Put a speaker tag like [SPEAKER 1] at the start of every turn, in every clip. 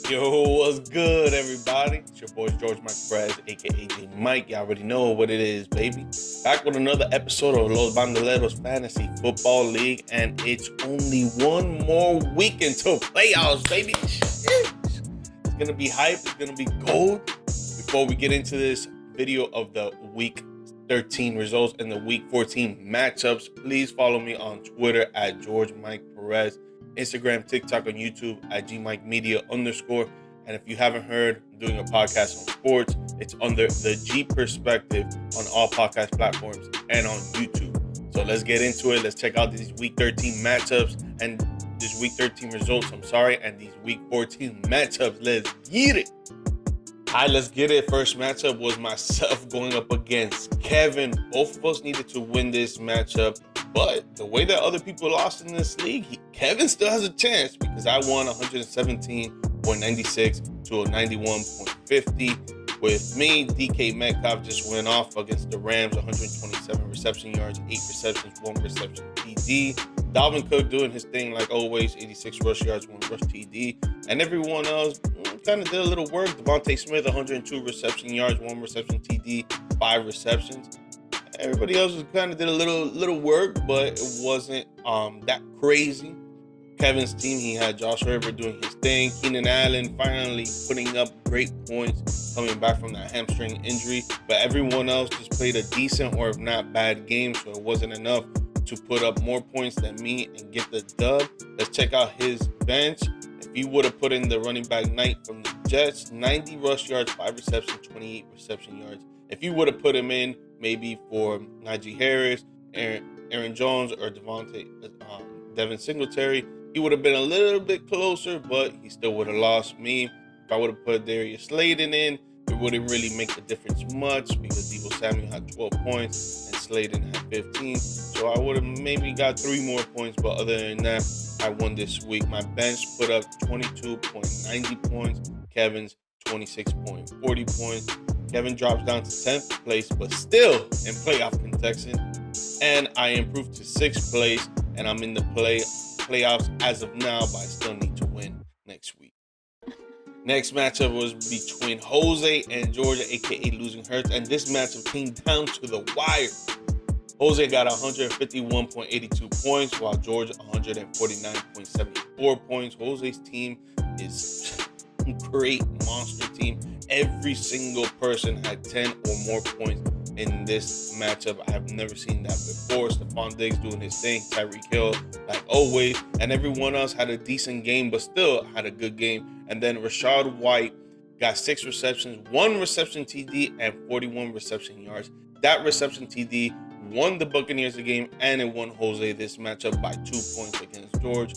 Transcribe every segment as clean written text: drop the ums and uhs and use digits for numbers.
[SPEAKER 1] Yo, what's good, everybody? It's your boy George Mike Perez, aka J Mike. Y'all already know what it is, baby. Back with another episode of Los Bandoleros Fantasy Football League, and it's only one more week until playoffs, baby. It's gonna be hype. It's gonna be gold. Before we get into this video of the Week 13 results and the Week 14 matchups, please follow me on Twitter at George Mike Perez. Instagram, TikTok, and YouTube at GMikeMedia_. And if you haven't heard, I'm doing a podcast on sports. It's under the G Perspective on all podcast platforms and on YouTube. So let's get into it. Let's check out these Week 13 matchups and this Week 13 results, and these Week 14 matchups. Let's get it. All right, let's get it. First matchup was myself going up against Kevin. Both of us needed to win this matchup. But the way that other people lost in this league, Kevin still has a chance because I won 117.96 to a 91.50. With me, DK Metcalf just went off against the Rams, 127 reception yards, 8 receptions, 1 reception TD. Dalvin Cook doing his thing like always, 86 rush yards, 1 rush TD. And everyone else kind of did a little work. Devontae Smith, 102 reception yards, 1 reception TD, 5 receptions. Everybody else kind of did a little work, but it wasn't that crazy. Kevin's team, he had Josh Herbert doing his thing. Keenan Allen finally putting up great points, coming back from that hamstring injury. But everyone else just played a decent or if not bad game, so it wasn't enough to put up more points than me and get the dub. Let's check out his bench. If he would have put in the running back Knight from the Jets, 90 rush yards, 5 receptions, 28 reception yards. If you would have put him in maybe for Najee Harris, Aaron Jones, or Devin Singletary, he would have been a little bit closer, but he still would have lost me. If I would have put Darius Slayton in, it wouldn't really make a difference much because Deebo Samuel had 12 points and Slayton had 15. So I would have maybe got 3 more points, but other than that, I won this week. My bench put up 22.90 points. Kevin's 26.40 points. Kevin drops down to 10th place, but still in playoff contention. And I improved to 6th place, and I'm in the playoffs as of now, but I still need to win next week. Next matchup was between Jose and Georgia, aka Losing Hurts, and this matchup came down to the wire. Jose got 151.82 points, while Georgia 149.74 points. Jose's team is a great monster team. Every single person had 10 or more points in this matchup. I have never seen that before. Stephon Diggs doing his thing, Tyreek Hill like always, and everyone else had a decent game, but still had a good game. And then Rachaad White got 6 receptions, 1 reception TD, and 41 reception yards. That reception TD won the Buccaneers the game, and it won Jose this matchup by 2 points against George.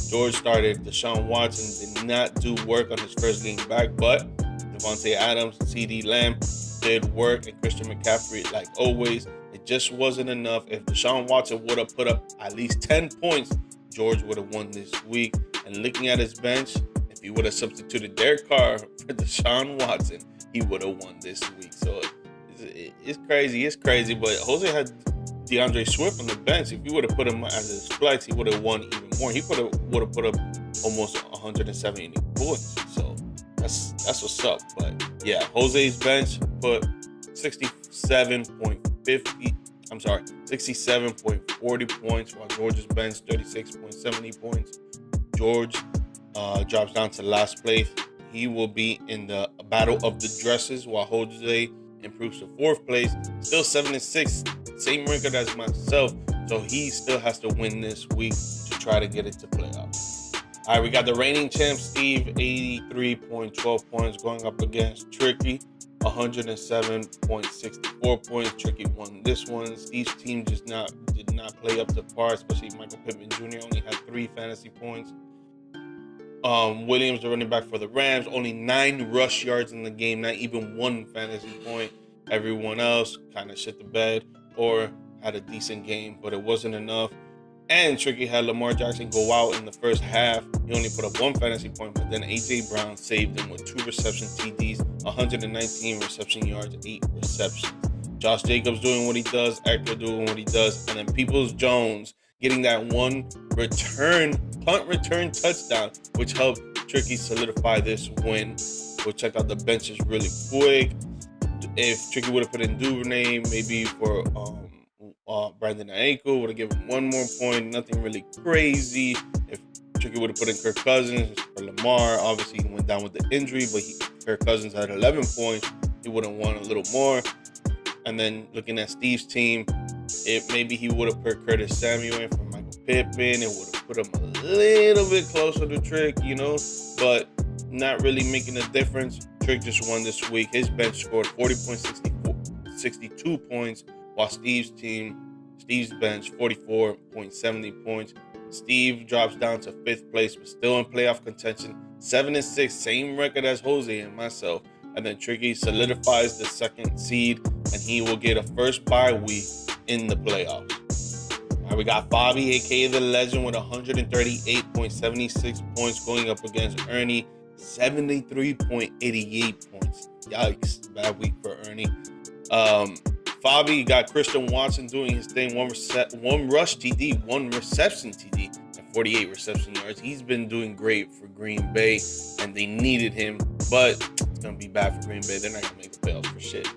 [SPEAKER 1] George started. Deshaun Watson did not do work on his first game back, but Devontae Adams, CD Lamb did work, and Christian McCaffrey, like always, it just wasn't enough. If Deshaun Watson would have put up at least 10 points, George would have won this week. And looking at his bench, if he would have substituted Derek Carr for Deshaun Watson, he would have won this week. So it's crazy. But Jose had DeAndre Swift on the bench. If he would have put him as his flex, he would have won even more. He would have put up almost 170 points. So that's what's up. But yeah, Jose's bench put 67.40 points, while George's bench 36.70 points. George drops down to last place. He will be in the battle of the dresses, while Jose improves to 4th place. Still 7-6, same record as myself. So he still has to win this week to try to get it to playoffs. All right, we got the reigning champ, Steve, 83.12 points, going up against Tricky, 107.64 points. Tricky won this one. Steve's team did not play up to par, especially Michael Pittman Jr. only had 3 fantasy points. Williams, the running back for the Rams, only 9 rush yards in the game, not even 1 fantasy point. Everyone else kind of shit the bed or had a decent game, but it wasn't enough. And Tricky had Lamar Jackson go out in the first half. He only put up 1 fantasy point, but then A.J. Brown saved him with 2 reception TDs, 119 reception yards, 8 receptions. Josh Jacobs doing what he does, Eckler doing what he does, and then Peoples-Jones getting that 1 punt return touchdown, which helped Tricky solidify this win. We'll check out the benches really quick. If Tricky would have put in Duvernay, maybe for Brandon Aiko, would have given 1 more point. Nothing really crazy. If Tricky would have put in Kirk Cousins for Lamar, obviously he went down with the injury, but Kirk Cousins had 11 points. He would have won a little more. And then looking at Steve's team, maybe he would have put Curtis Samuel in for Michael Pittman. It would have put him a little bit closer to Trick, but not really making a difference. Trick just won this week. His bench scored 40.62 points, while Steve's bench 44.70 points. Steve drops down to 5th place, but still in playoff contention. 7-6, same record as Jose and myself. And then Tricky solidifies the 2nd seed, and he will get a first bye week in the playoffs. All right, we got Fabi, aka the Legend, with 138.76 points, going up against Ernie, 73.88 points. Yikes, bad week for Ernie. Fabi got Christian Watson doing his thing, one rush TD, 1 reception TD, and 48 reception yards. He's been doing great for Green Bay, and they needed him, but it's going to be bad for Green Bay. They're not going to make the playoffs for shit.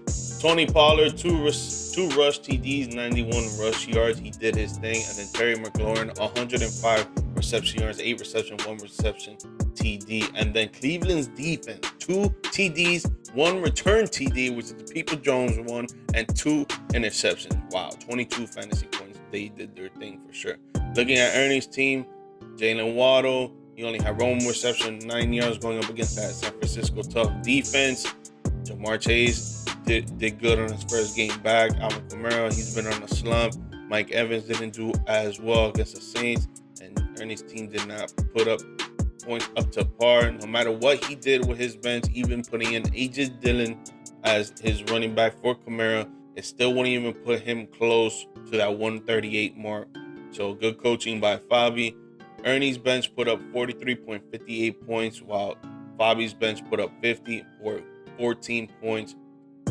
[SPEAKER 1] Tony Pollard, 2 rush TDs, 91 rush yards. He did his thing. And then Terry McLaurin, 105 reception yards, 8 reception, 1 reception TD. And then Cleveland's defense, 2 TDs, 1 return TD, which is the People Jones one, and 2 interceptions. Wow, 22 fantasy points. They did their thing for sure. Looking at Ernie's team, Jalen Waddle, he only had 1 reception, 9 yards, going up against that San Francisco tough defense. Jamar Chase did good on his first game back. Alvin Kamara, he's been on a slump. Mike Evans didn't do as well against the Saints, and Ernie's team did not put up points up to par. No matter what he did with his bench, even putting in A.J. Dillon as his running back for Kamara, it still wouldn't even put him close to that 138 mark. So good coaching by Fabi. Ernie's bench put up 43.58 points, while Fabi's bench put up 50 or 14 points.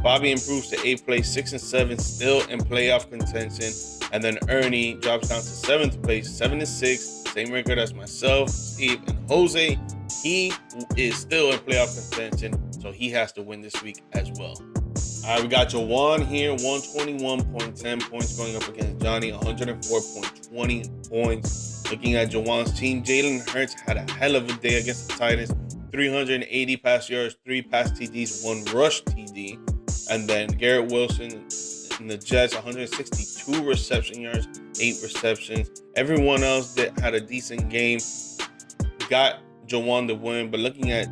[SPEAKER 1] Bobby improves to 8th place, 6-7, still in playoff contention. And then Ernie drops down to 7th place, 7-6, same record as myself, Steve, and Jose. He is still in playoff contention, so he has to win this week as well. All right, we got Jawan here, 121.10 points, going up against Johnny, 104.20 points. Looking at Jawan's team, Jalen Hurts had a hell of a day against the Titans. 380 pass yards, 3 pass TDs, 1 rush TD. And then Garrett Wilson in the Jets, 162 reception yards, 8 receptions. Everyone else that had a decent game got Jawan the win. But looking at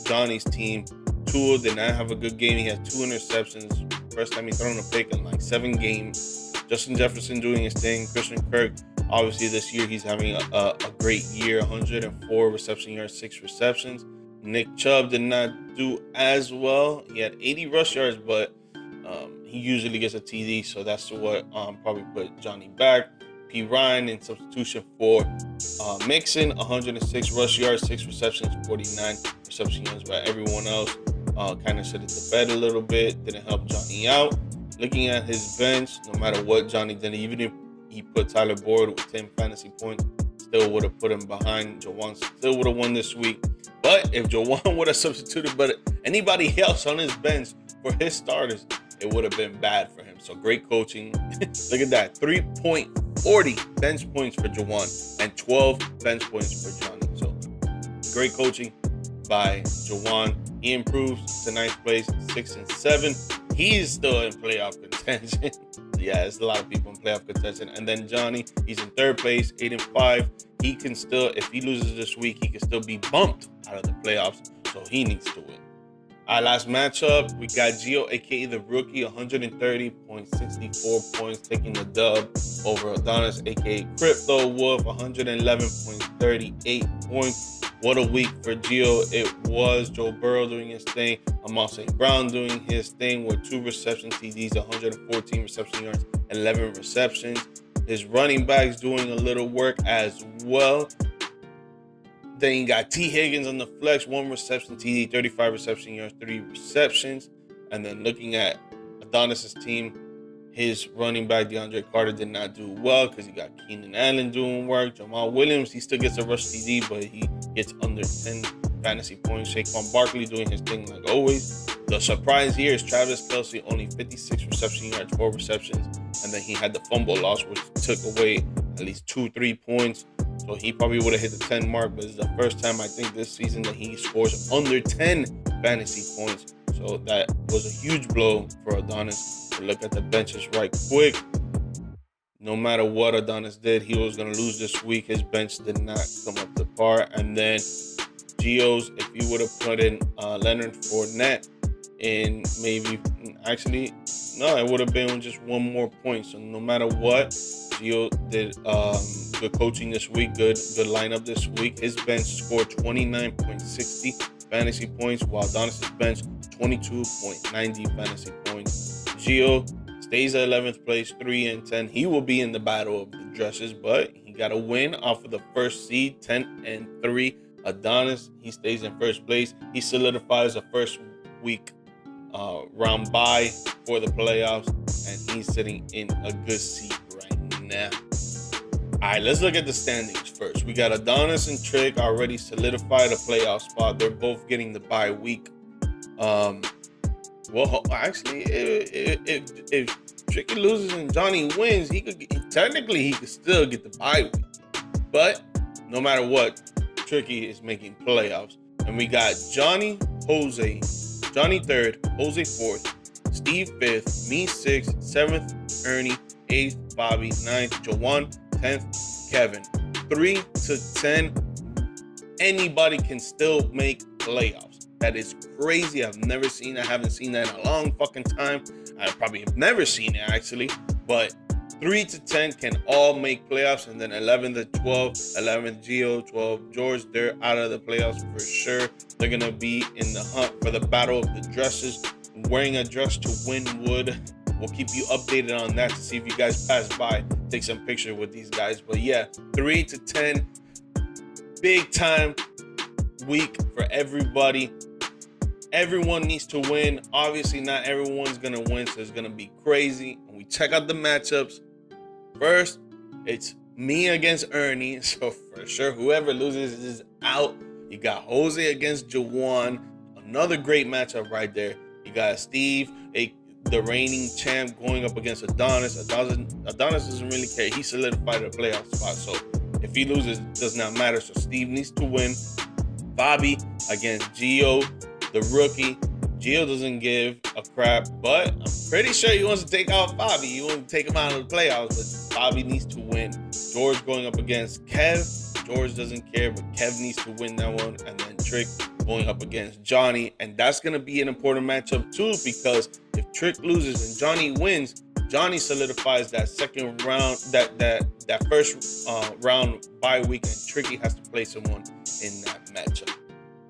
[SPEAKER 1] Johnny's team, Tua did not have a good game. He had 2 interceptions. First time he's thrown a pick in like 7 games. Justin Jefferson doing his thing. Christian Kirk, obviously this year he's having a great year. 104 reception yards, 6 receptions. Nick Chubb did not do as well. He had 80 rush yards, but he usually gets a TD, so that's what probably put Johnny back. P. Ryan in substitution for Mixon, 106 rush yards, 6 receptions, 49 reception yards. But everyone else kind of shit the bed a little bit, didn't help Johnny out. Looking at his bench, no matter what Johnny did, even if he put Tyler Boyd with 10 fantasy points, still would have put him behind. Jawan still would have won this week. But if Jawan would have substituted anybody else on his bench for his starters, it would have been bad for him. So great coaching. Look at that. 3.40 bench points for Jawan and 12 bench points for Johnny. So great coaching by Jawan. He improves to 9th place, 6-7. He's still in playoff contention. Yeah, there's a lot of people in playoff contention. And then Johnny, he's in 3rd place, 8-5. He can still, if he loses this week, he can still be bumped out of the playoffs. So he needs to win. Our last matchup, we got Gio, aka the Rookie, 130.64 points, taking the dub over Adonis, aka Crypto Wolf, 111.38 points. What a week for Gio it was. Joe Burrow doing his thing. Amon St. Brown doing his thing with 2 reception TDs, 114 reception yards, 11 receptions. His running backs doing a little work as well. Then you got T. Higgins on the flex, 1 reception TD, 35 reception yards, 3 receptions. And then looking at Adonis's team, his running back, DeAndre Carter, did not do well because he got Keenan Allen doing work. Jamal Williams, he still gets a rush TD, but he gets under 10 fantasy points. Saquon Barkley doing his thing like always. The surprise here is Travis Kelce, only 56 reception yards, 4 receptions. And then he had the fumble loss, which took away at least 2-3 points. So he probably would have hit the 10 mark, but it's the first time I think this season that he scores under 10 fantasy points. So that was a huge blow for Adonis. So look at the benches right quick. No matter what Adonis did, he was going to lose this week. His bench did not come up to par. And then Geo's, if you would have put in Leonard Fournette in maybe, actually, no, it would have been just one more point. So no matter what, Geo did good coaching this week, good lineup this week. His bench scored 29.60 fantasy points, while Adonis' bench 22.90 fantasy points. Geo stays at 11th place, 3-10. He will be in the battle of the dresses, but he got a win off of the first seed, 10-3. Adonis, he stays in first place. He solidifies a first week round bye for the playoffs, and he's sitting in a good seat right now. All right, let's look at the standings first. We got Adonis and Trick already solidified a playoff spot. They're both getting the bye week. Well, actually, if Tricky loses and Johnny wins, he could still get the bye week. But no matter what, Tricky is making playoffs. And we got Johnny 3rd, Jose 4th, Steve 5th, me 6th, 7th, Ernie, 8th, Bobby, 9th, Jawan, 10th, Kevin. 3-10, anybody can still make playoffs. That is crazy. I haven't seen that in a long fucking time. I probably have never seen it actually. But 3-10 can all make playoffs, and then 11-12, 11th Geo, 12 George, they're out of the playoffs for sure. They're gonna be in the hunt for the battle of the dresses. Wearing a dress to win wood. We'll keep you updated on that to see if you guys pass by, take some picture with these guys. But yeah, 3-10, big time week for everybody. Everyone needs to win. Obviously, not everyone's gonna win, so it's gonna be crazy. And we check out the matchups. First, it's me against Ernie. So for sure, whoever loses is out. You got Jose against Jawan. Another great matchup right there. You got Steve, the reigning champ, going up against Adonis. Adonis doesn't really care. He solidified a playoff spot. So if he loses, it does not matter. So Steve needs to win. Bobby against Gio, the rookie. Gio doesn't give a crap, but I'm pretty sure he wants to take out Bobby. He wants to take him out of the playoffs, but Bobby needs to win. George going up against Kev. George doesn't care, but Kev needs to win that one. And then Trick going up against Johnny. And that's going to be an important matchup too, because if Trick loses and Johnny wins, Johnny solidifies that second round, that first round bye week, and Tricky has to play someone in that matchup.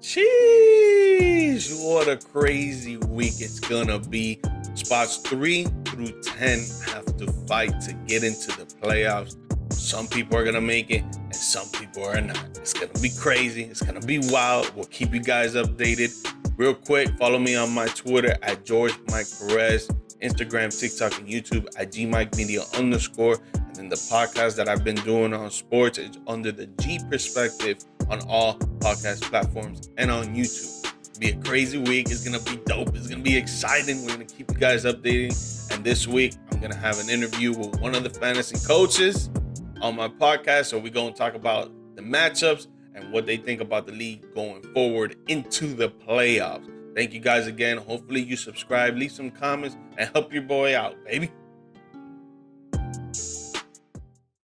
[SPEAKER 1] Jeez, what a crazy week it's gonna be. Spots 3-10 have to fight to get into the playoffs. Some people are gonna make it and some people are not. It's gonna be crazy. It's gonna be wild. We'll keep you guys updated. Real quick, follow me on my Twitter at George Mike Perez, Instagram, TikTok, and YouTube at GMikeMedia_. And then the podcast that I've been doing on sports is under the G Perspective on all podcast platforms and on YouTube. It'll be a crazy week. It's gonna be dope. It's gonna be exciting. We're gonna keep you guys updating. And this week, I'm gonna have an interview with one of the fantasy coaches on my podcast. So we're gonna talk about the matchups and what they think about the league going forward into the playoffs. Thank you guys again. Hopefully you subscribe, leave some comments, and help your boy out, baby.